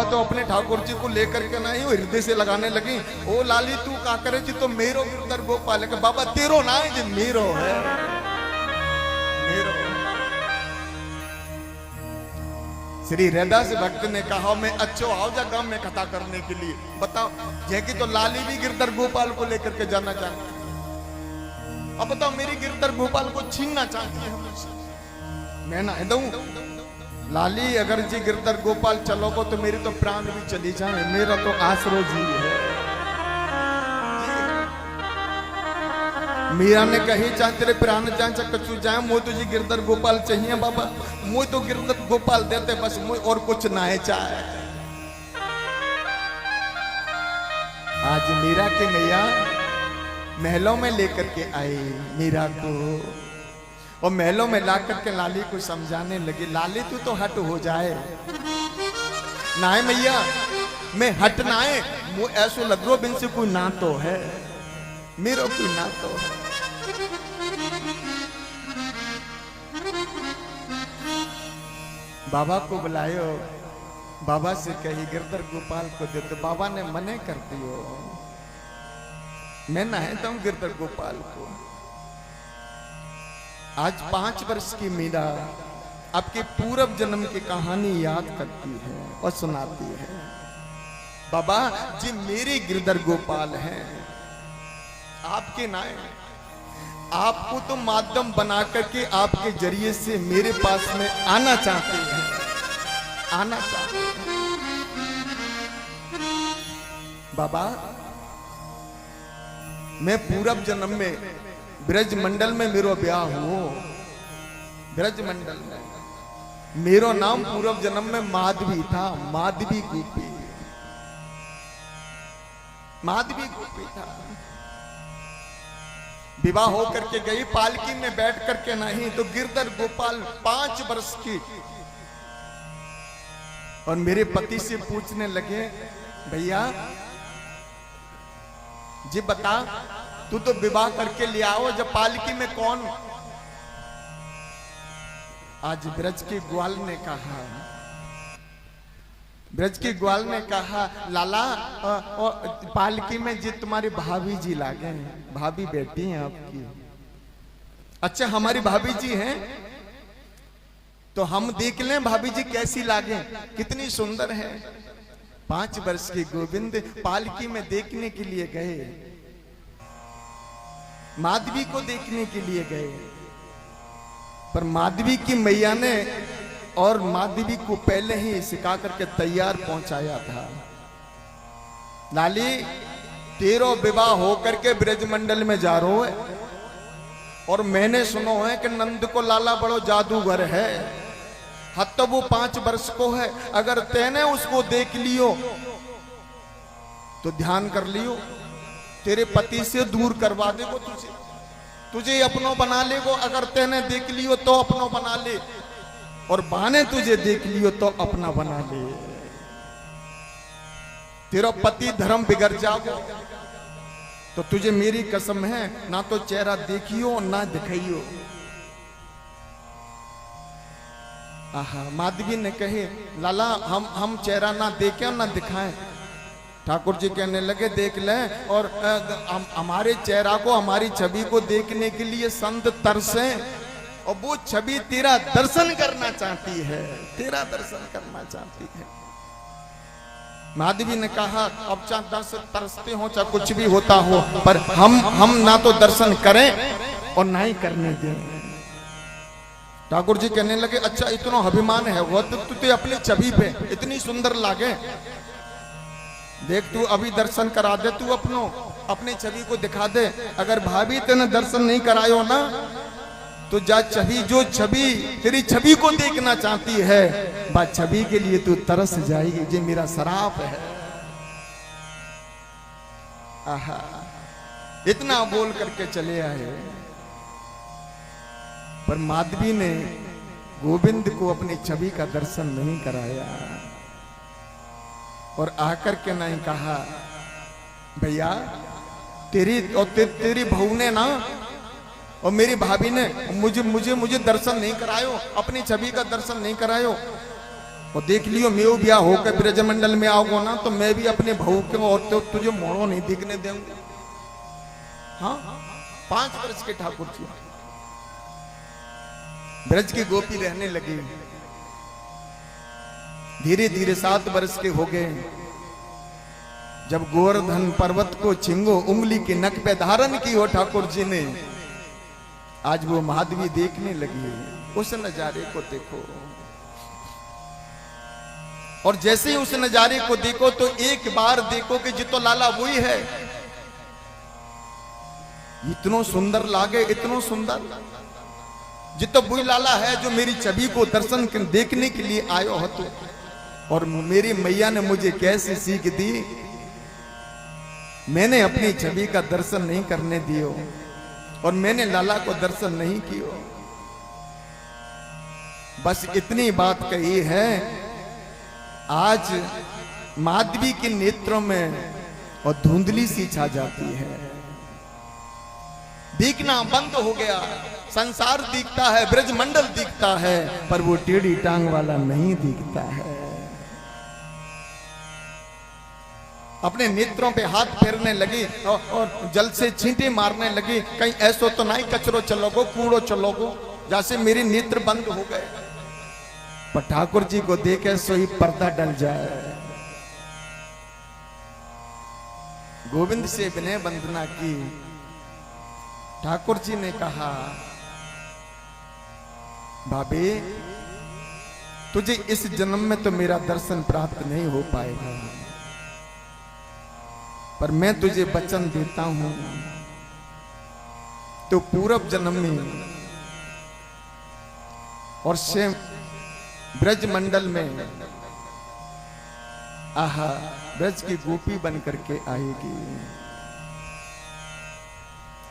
तो अपने ठाकुर जी को लेकर के नहीं वो हृदय से लगाने लगी। ओ लाली तू का करे जी तो मेरो गिरधर गोपाल है। बाबा तेरो ना है जी मेरो है, मेरो। श्री रैदास भक्त ने कहा मैं अच्छो आओ जा गांव में कथा करने के लिए। बताओ जय की तो लाली भी गिरधर गोपाल को लेकर के जाना चाहती। अब बताओ मेरी गिरधर गोपाल को छीनना चाहती है मुझसे। मैं ना दूं लाली अगर जी गिरधर गोपाल चलोगो तो मेरी तो प्राण भी चली जाए, मेरा तो आसरो जी है। मीरा ने कही चाहे तेरे प्राण जाए चाहे कछु जाए, मुझे तुझे गिरधर गोपाल चाहिए बाबा। मुझे तो गिरधर गोपाल देते बस, मुझे और कुछ ना है चाहे। आज मीरा की मैया महलों में लेकर के आई मीरा को, और महलों में ला करके लाली को समझाने लगी। लाली तू तो हट हो जाए ना है मैया, मैं हट ना है। वो ऐसो लग रो बिन से कोई ना तो है, मेरा कोई ना तो है। बाबा को बुलायो, बाबा से कही गिरधर गोपाल को दे। तो बाबा ने मने कर दियो, मैं ना है तुम गिरधर गोपाल को। आज 5 वर्ष की मीरा आपके पूर्व जन्म की कहानी याद करती है और सुनाती है। बाबा जी मेरे गिरधर गोपाल हैं, आपके नाय। आपको तो माध्यम बना करके आपके जरिए से मेरे पास में आना चाहते हैं, आना चाहते हैं। बाबा मैं पूर्व जन्म में ब्रज मंडल में मेरो ब्याह हो, ब्रज मंडल में मेरो नाम पूर्व जन्म में माधवी था, माधवी गोपी, माधवी गोपी था। विवाह हो करके गई, पालकी में बैठ करके नहीं तो गिरधर गोपाल 5 वर्ष की। और मेरे पति से पूछने लगे भैया जी बता तू तो विवाह करके ले आओ, जब पालकी में कौन। आज ब्रज के ग्वाल ने कहा, ब्रज के ग्वाल ने कहा लाला पालकी में जी तुम्हारी भाभी जी लागे, भाभी बेटी हैं आपकी। अच्छा हमारी भाभी जी हैं तो हम देख लें भाभी जी कैसी लागे, कितनी सुंदर है। 5 वर्ष के गोविंद पालकी में देखने के लिए गए, माधवी को देखने के लिए गए, पर माधवी की मैया ने और माधवी को पहले ही सिखा करके तैयार पहुंचाया था। लाली तेरो विवाह होकर के ब्रजमंडल में जा रहा है, और मैंने सुनो है कि नंद को लाला बड़ो जादूगर है। हद तो वो 5 वर्ष को है, अगर तेने उसको देख लियो तो ध्यान कर लियो, तेरे पति से दूर करवा देगो, तुझे अपनों बना लेगो। अगर तेने देख लियो तो अपनों बना ले, और बाने तुझे देख लियो तो अपना बना ले। तेरा पति धर्म बिगड़ जाओगे तो तुझे मेरी कसम है ना तो चेहरा देखियो ना दिखाइयो। आहा माधवी ने कहे लाला हम चेहरा ना देखें ना दिखाएं। ठाकुर जी कहने लगे देख ले, और हमारे चेहरा को हमारी छवि को देखने के लिए संत तरसे, और वो छवि तेरा दर्शन करना चाहती है, तेरा दर्शन करना चाहती है। माधवी ने कहा अब चाहे दर्शन तरसते हो चाहे कुछ भी होता हो, पर हम ना तो दर्शन करें और ना ही करने दें। ठाकुर जी कहने लगे अच्छा इतना अभिमान है वो तो तुझे अपनी छवि पे इतनी सुंदर लागे, देख तू अभी दर्शन करा दे, तू अपने छवि को दिखा दे। अगर भाभी तेने दर्शन नहीं करायो ना तो जा छवि, जो छवि तेरी छवि को देखना चाहती है बात छवि के लिए तू तरस जाएगी। ये मेरा शराप है। आहा इतना बोल करके चले आए, पर माधवी ने गोविंद को अपनी छवि का दर्शन नहीं कराया, और आकर के नहीं कहा भैया तेरी बहू ने ना और मेरी भाभी ने मुझे दर्शन नहीं करायो, अपनी छवि का दर्शन नहीं करायो। और देख लियो मैं ब्याह होकर ब्रजमंडल में आओगे ना तो मैं भी अपने भाऊ के और तो तुझे मोड़ो नहीं दिखने दूंगा। हाँ 5 वर्ष के ठाकुर जी ब्रज की गोपी रहने लगी। धीरे धीरे 7 वर्ष के हो गए। जब गोवर्धन पर्वत को छिंगो उंगली के नक पे धारण की हो ठाकुर जी ने, आज वो माधवी देखने लगी। उस नजारे को देखो, और जैसे ही उस नजारे को देखो तो एक बार देखो कि जितो लाला वही है। इतनो सुंदर लागे, इतनो सुंदर जितो वही लाला है जो मेरी छवि को दर्शन देखने के लिए आयो हो। तो और मेरी मैया ने मुझे कैसी सीख दी, मैंने अपनी छवि का दर्शन नहीं करने दियो और मैंने लाला को दर्शन नहीं कियो। बस इतनी बात कही है। आज माधवी के नेत्रों में और धुंधली सी छा जाती है, दिखना बंद हो गया। संसार दिखता है, ब्रजमंडल दिखता है, पर वो टेढ़ी टांग वाला नहीं दिखता है। अपने नेत्रों पे हाथ फेरने लगी और जल से छींटे मारने लगी। कहीं ऐसो तो नहीं कचरो चलोगो, कूड़ो चलोगो, जैसे मेरे नेत्र बंद हो गए। पर ठाकुर जी को देखे सो ही पर्दा डल जाए। गोविंद से विनय वंदना की। ठाकुर जी ने कहा, भाभी तुझे इस जन्म में तो मेरा दर्शन प्राप्त नहीं हो पाएगा, पर मैं तुझे वचन देता हूं तो पूर्व जन्म में और से ब्रज मंडल में आहा ब्रज की गोपी बन करके आएगी,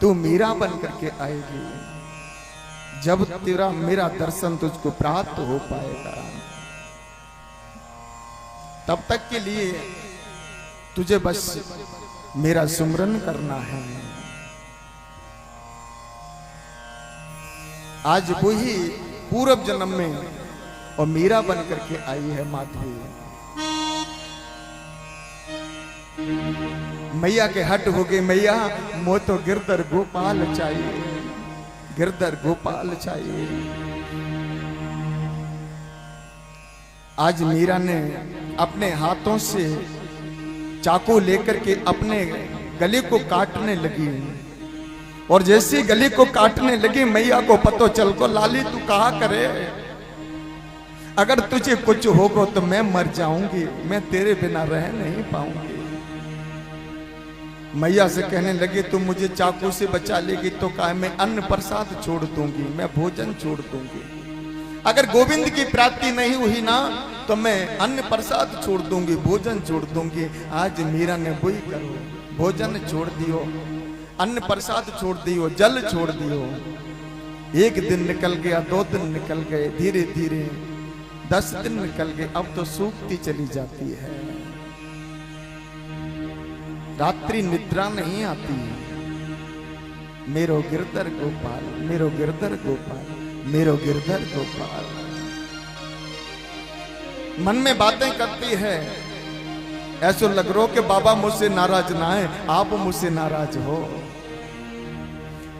तू मीरा बन करके आएगी। जब तेरा मेरा दर्शन तुझको प्राप्त हो पाएगा, तब तक के लिए तुझे बस मेरा सुमरन करना है। आज वही पूर्व जन्म में और मीरा बन करके आई है माधवी। मैया के हट हो गए, मैया मो तो गिरधर गोपाल चाहिए, गिरधर गोपाल चाहिए। आज मीरा ने अपने हाथों से चाकू लेकर के अपने गले को काटने लगी, और जैसे गले को काटने लगी मैया को पतो चल को, लाली तू कहा करे, अगर तुझे कुछ होगा तो मैं मर जाऊंगी, मैं तेरे बिना रह नहीं पाऊंगी। मैया से कहने लगी तुम मुझे चाकू से बचा लेगी तो कहा मैं अन्न प्रसाद छोड़ दूंगी, मैं भोजन छोड़ दूंगी। अगर गोविंद की प्राप्ति नहीं हुई ना तो मैं अन्न प्रसाद छोड़ दूंगी, भोजन छोड़ दूंगी। आज मीरा ने वही करो, भोजन छोड़ दियो, अन्न प्रसाद छोड़ दियो, जल छोड़ दियो। 1 दिन निकल गया, 2 दिन निकल गए, धीरे धीरे 10 दिन निकल गए। अब तो सूखती चली जाती है, रात्रि निद्रा नहीं आती। मेरो गिरधर गोपाल, मेरो गिरधर गोपाल, मेरो गिरधर गोपाल। मन में बातें करती है, ऐसो लग रो कि बाबा मुझसे नाराज ना है, आप मुझसे नाराज हो।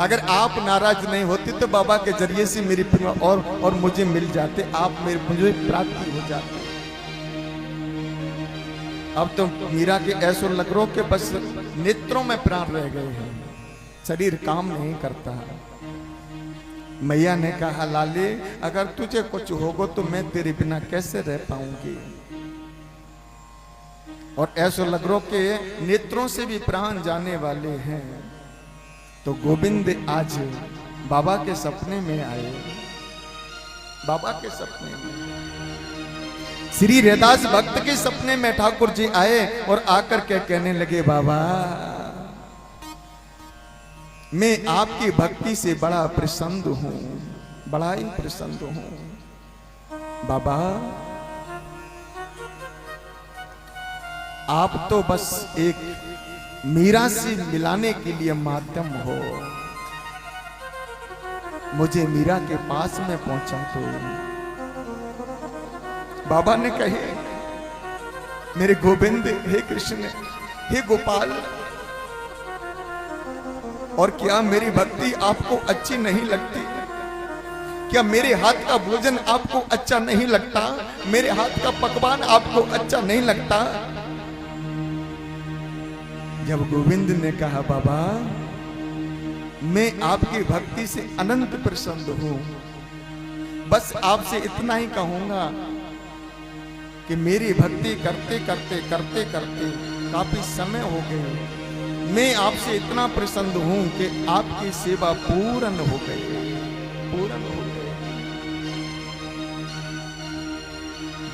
अगर आप नाराज नहीं होती तो बाबा के जरिए से मेरी और मुझे मिल जाते, आप मुझे प्राप्ति हो जाती। अब तो मीरा के ऐसो लग रो कि बस नेत्रों में प्राण रह गए हैं, शरीर काम नहीं करता। मैया ने कहा लाले अगर तुझे कुछ होगा तो मैं तेरे बिना कैसे रह पाऊंगी। और ऐसो लग रो के नेत्रों से भी प्राण जाने वाले हैं। तो गोविंद आज बाबा के सपने में आए, बाबा के सपने में श्री हरिदास भक्त के सपने में ठाकुर जी आए और आकर के कहने लगे बाबा मैं आपकी भक्ति से बड़ा प्रसन्न हूं, बड़ा ही प्रसन्न हूं। बाबा आप तो बस एक मीरा से मिलाने के लिए माध्यम हो, मुझे मीरा के पास में पहुंचा दो। बाबा ने कहे, मेरे गोविंद, हे कृष्ण, हे गोपाल, और क्या मेरी भक्ति आपको अच्छी नहीं लगती? क्या मेरे हाथ का भोजन आपको अच्छा नहीं लगता? मेरे हाथ का पकवान आपको अच्छा नहीं लगता? जब गोविंद ने कहा, बाबा मैं आपकी भक्ति से अनंत प्रसन्न हूं, बस आपसे इतना ही कहूंगा कि मेरी भक्ति करते करते करते करते काफी समय हो गए, मैं आपसे इतना प्रसन्न हूं कि आपकी सेवा पूर्ण हो गई, पूर्ण हो गई।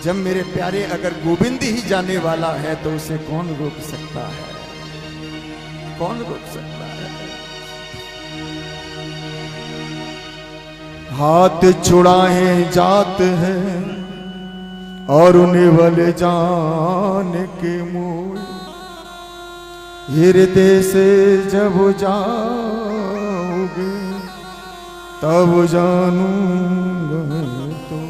जब मेरे प्यारे अगर गोविंद ही जाने वाला है तो उसे कौन रोक सकता है? कौन रोक सकता है? हाथ छुड़ाए जात है और उन्हें वाले जान के मोह, हृदय से जब जाओगे तब जानूंगा तो।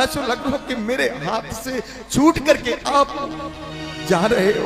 ऐसा लग रहा कि मेरे हाथ से छूट करके आप जा रहे हो।